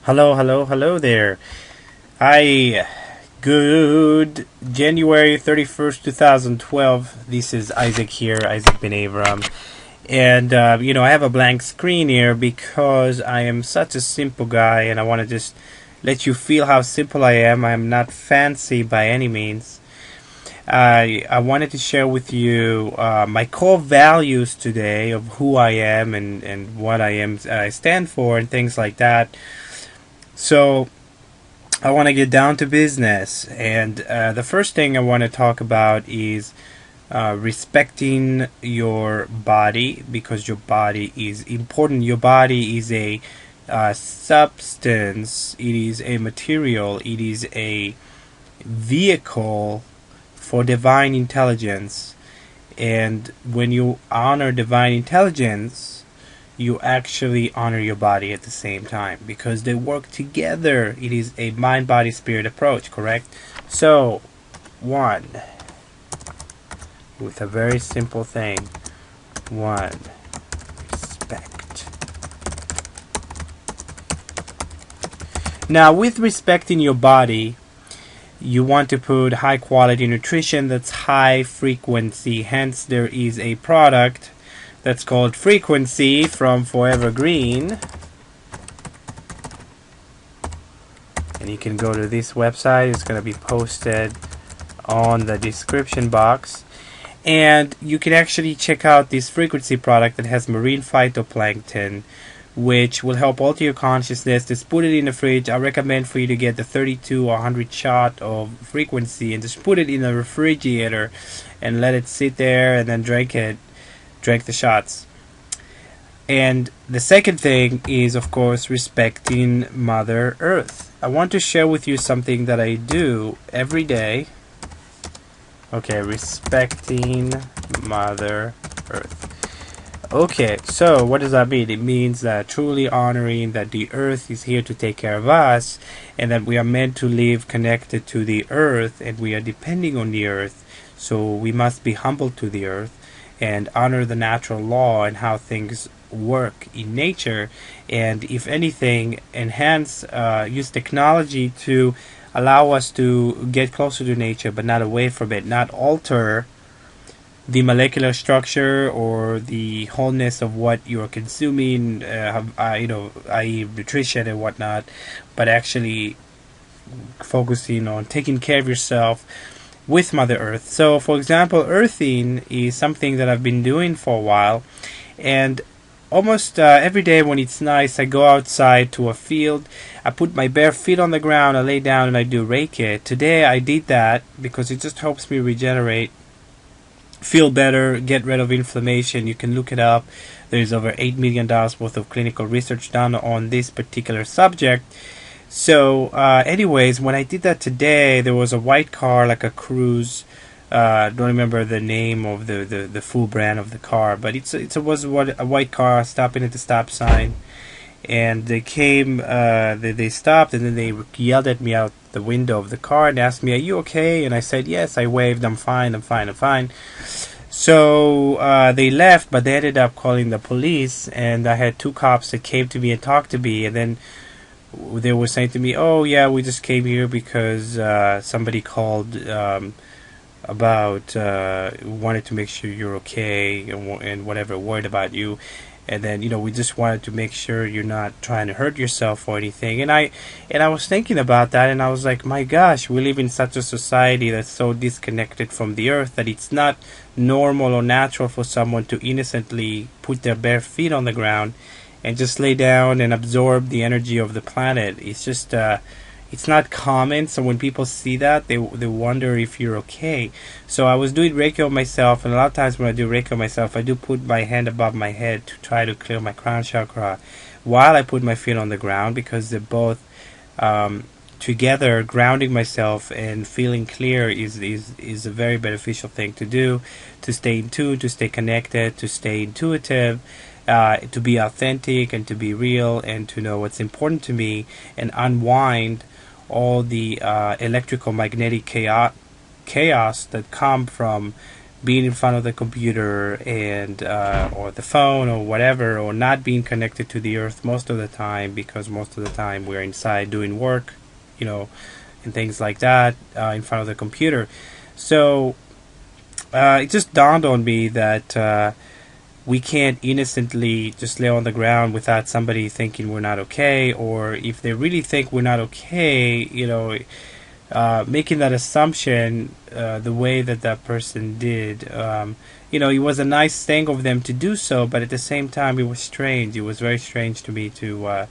Hello, hello, hello there. Hi, good January 31st, 2012. This is Isaac here, Isaac Ben Avram. And, I have a blank screen here because I am such a simple guy and I want to just let you feel how simple I am. I am not fancy by any means. I wanted to share with you my core values today of who I am and what I stand for and things like that. So, I want to get down to business, and the first thing I want to talk about is respecting your body because your body is important. Your body is a substance, it is a material, it is a vehicle for divine intelligence. And when you honor divine intelligence, you actually honor your body at the same time because they work together. It is a mind, body, spirit approach, correct? So, one, with a very simple thing. One, respect. Now, with respecting your body, you want to put high quality nutrition that's high frequency. Hence, there is a product that's called Frequency from Forever Green. And you can go to this website. It's going to be posted on the description box. And you can actually check out this Frequency product that has marine phytoplankton, which will help alter your consciousness. Just put it in the fridge. I recommend for you to get the 32 or 100 shot of Frequency and just put it in the refrigerator and let it sit there and then drink the shots. And the second thing is, of course, respecting Mother Earth. I want to share with you something that I do every day. Okay, respecting Mother Earth. Okay, so what does that mean? It means that truly honoring that the earth is here to take care of us and that we are meant to live connected to the earth and we are depending on the earth. So we must be humble to the earth and honor the natural law and how things work in nature, and if anything, use technology to allow us to get closer to nature but not away from it, not alter the molecular structure or the wholeness of what you're consuming, i.e. nutrition and whatnot, but actually focusing on taking care of yourself with Mother Earth. So, for example, earthing is something that I've been doing for a while, and almost every day when it's nice, I go outside to a field, I put my bare feet on the ground, I lay down and I do Reiki. Today I did that because it just helps me regenerate, feel better, get rid of inflammation. You can look it up. There's over $8 million worth of clinical research done on this particular subject. So, anyways, when I did that today, there was a white car, like a Cruise. I don't remember the name of the full brand of the car, but it was a white car stopping at the stop sign, and they came. They stopped, and then they yelled at me out the window of the car and asked me, "Are you okay?" And I said, "Yes." I waved, "I'm fine. I'm fine. I'm fine." So they left, but they ended up calling the police, and I had two cops that came to me and talked to me, and then they were saying to me, "Oh yeah, we just came here because somebody called about wanted to make sure you're okay and whatever, worried about you, and then we just wanted to make sure you're not trying to hurt yourself or anything." And I was thinking about that, and I was like, my gosh, we live in such a society that's so disconnected from the earth that it's not normal or natural for someone to innocently put their bare feet on the ground and just lay down and absorb the energy of the planet. It's just it's not common. So when people see that, they wonder if you're okay. So I was doing Reiki on myself, and a lot of times when I do Reiki on myself, I do put my hand above my head to try to clear my crown chakra while I put my feet on the ground, because they're both together. Grounding myself and feeling clear is a very beneficial thing to do, to stay in tune, to stay connected, to stay intuitive, to be authentic and to be real, and to know what's important to me, and unwind all the electrical magnetic chaos that come from being in front of the computer and or the phone or whatever, or not being connected to the earth most of the time, because most of the time we're inside doing work, and things like that, in front of the computer. So it just dawned on me that we can't innocently just lay on the ground without somebody thinking we're not okay, or if they really think we're not okay, making that assumption the way that person did. It was a nice thing of them to do so, but at the same time, it was strange. It was very strange to me to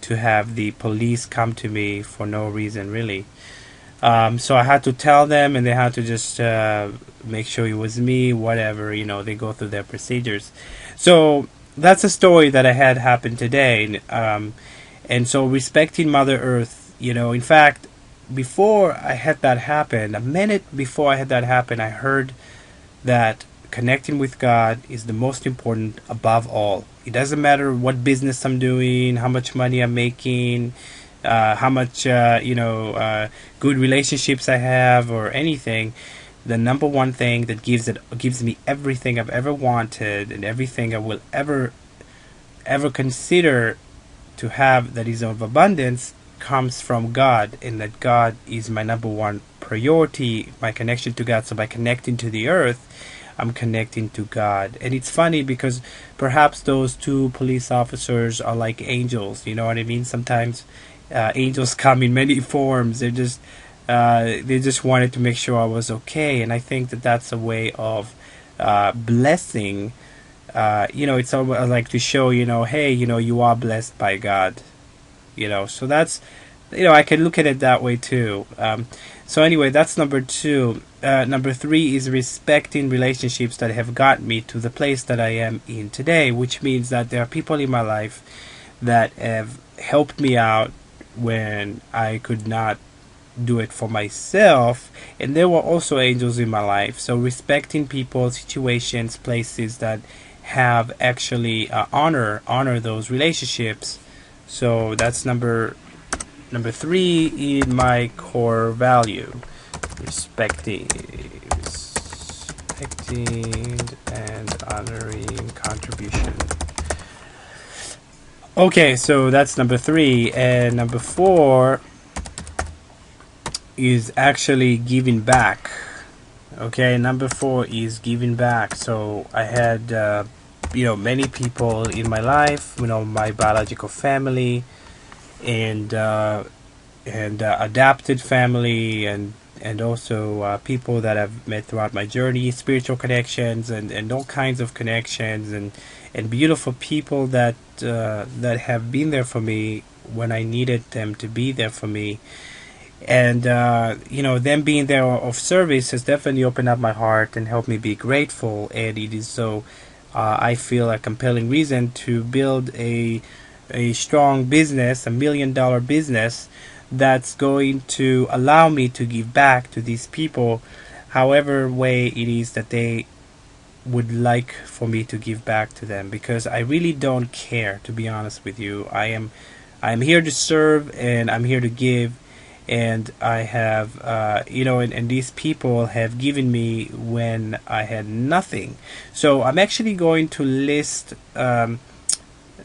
have the police come to me for no reason, really. So I had to tell them, and they had to just make sure it was me, whatever, they go through their procedures. So that's a story that I had happen today. And so respecting Mother Earth, in fact, before I had that happen, a minute before I had that happen, I heard that connecting with God is the most important above all. It doesn't matter what business I'm doing, how much money I'm making, how much good relationships I have, or anything. The number one thing that gives me everything I've ever wanted and everything I will ever consider to have, that is of abundance, comes from God, and that God is my number one priority, my connection to God. So by connecting to the earth, I'm connecting to God. And it's funny because perhaps those two police officers are like angels, you know what I mean? Sometimes angels come in many forms. They just wanted to make sure I was okay, and I think that that's a way of blessing. It's like to show, hey, you are blessed by God. So that's, I can look at it that way too. So anyway, that's number 2. Number 3 is respecting relationships that have gotten me to the place that I am in today, which means that there are people in my life that have helped me out when I could not do it for myself, and there were also angels in my life. So respecting people, situations, places that have actually honor those relationships. So that's number 3 in my core value: respecting and honoring contribution. Okay, so that's number 3, and number 4 is actually giving back. Okay, number 4 is giving back. So I had many people in my life, my biological family, and adopted family, and also people that I've met throughout my journey, spiritual connections, and all kinds of connections, and beautiful people that have been there for me when I needed them to be there for me. And them being there of service has definitely opened up my heart and helped me be grateful. And it is so I feel a compelling reason to build a strong business, $1 million business, that's going to allow me to give back to these people, however way it is that they would like for me to give back to them. Because I really don't care, to be honest with you. I'm here to serve, and I'm here to give. And I have, and these people have given me when I had nothing. So I'm actually going to list in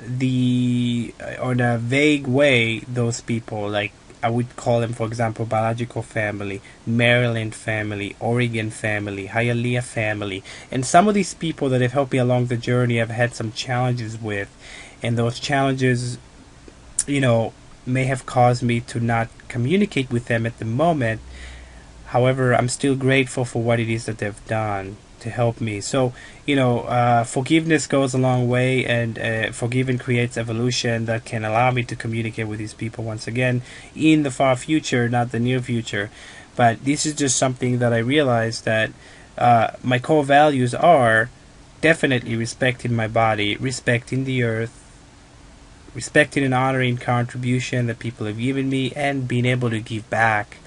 a vague way, those people. Like, I would call them, for example, biological family, Maryland family, Oregon family, Hialeah family. And some of these people that have helped me along the journey I've had some challenges with. And those challenges, may have caused me to not communicate with them at the moment. However, I'm still grateful for what it is that they've done to help me. So, forgiveness goes a long way, and forgiving creates evolution that can allow me to communicate with these people once again in the far future, not the near future. But this is just something that I realized, that my core values are definitely respecting my body, respecting the earth, respecting and honoring contribution that people have given me, and being able to give back.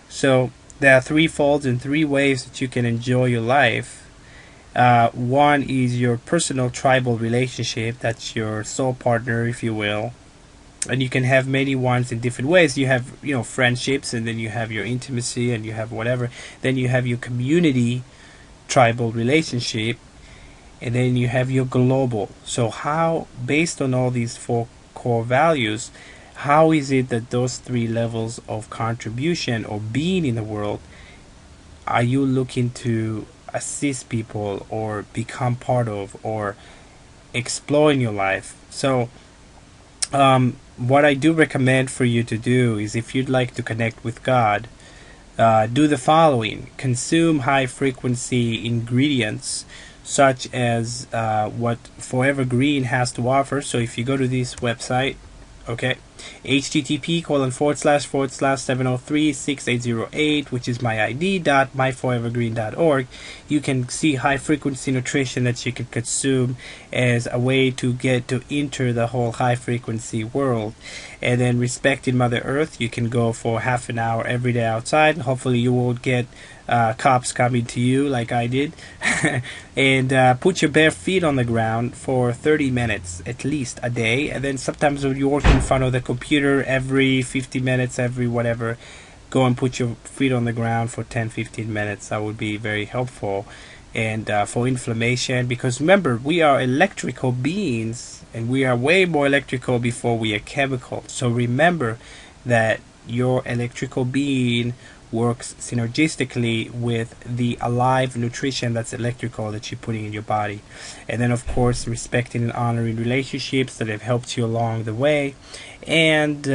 So there are 3 folds and 3 ways that you can enjoy your life. One is your personal tribal relationship. That's your soul partner, if you will. And you can have many ones in different ways. You have, friendships, and then you have your intimacy, and you have whatever. Then you have your community, tribal relationship, and then you have your global. So how, based on all these four core values, how is it that those three levels of contribution or being in the world are you looking to assist people or become part of or explore in your life? So what I do recommend for you to do is, if you'd like to connect with God, do the following: consume high frequency ingredients such as what Forever Green has to offer. So if you go to this website, okay, http://703-680-8, which is my ID, .myforevergreen.org, you can see high frequency nutrition that you can consume as a way to get to enter the whole high frequency world. And then respecting Mother Earth, you can go for half an hour every day outside, and hopefully you won't get cops coming to you like I did. And put your bare feet on the ground for 30 minutes at least a day. And then sometimes when you work in front of the computer, every 50 minutes, every whatever, go and put your feet on the ground for 10-15 minutes. That would be very helpful. And for inflammation, because remember, we are electrical beings, and we are way more electrical before we are chemical. So remember that your electrical being works synergistically with the alive nutrition that's electrical that you're putting in your body. And then of course respecting and honoring relationships that have helped you along the way, and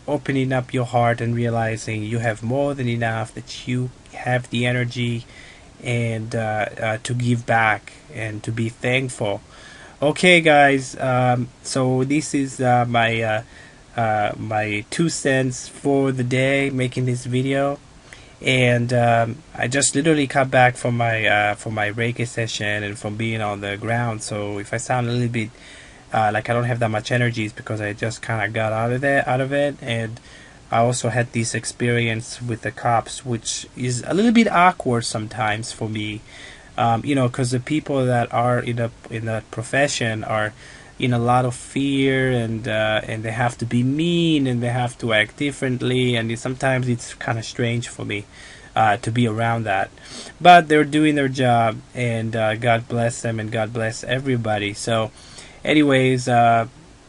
opening up your heart and realizing you have more than enough, that you have the energy and to give back and to be thankful. Okay guys, so this is my 2 cents for the day making this video. And I just literally got back from my Reiki session and from being on the ground. So if I sound a little bit like I don't have that much energy, it's because I just kind of got out of it. And I also had this experience with the cops, which is a little bit awkward sometimes for me, because the people that are in the profession are in a lot of fear, and they have to be mean, and they have to act differently, and sometimes it's kind of strange for me to be around that. But they're doing their job, and God bless them, and God bless everybody. So anyways,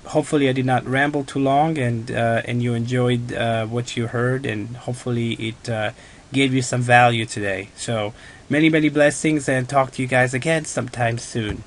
hopefully I did not ramble too long, and you enjoyed what you heard, and hopefully it gave you some value today. So many blessings, and talk to you guys again sometime soon.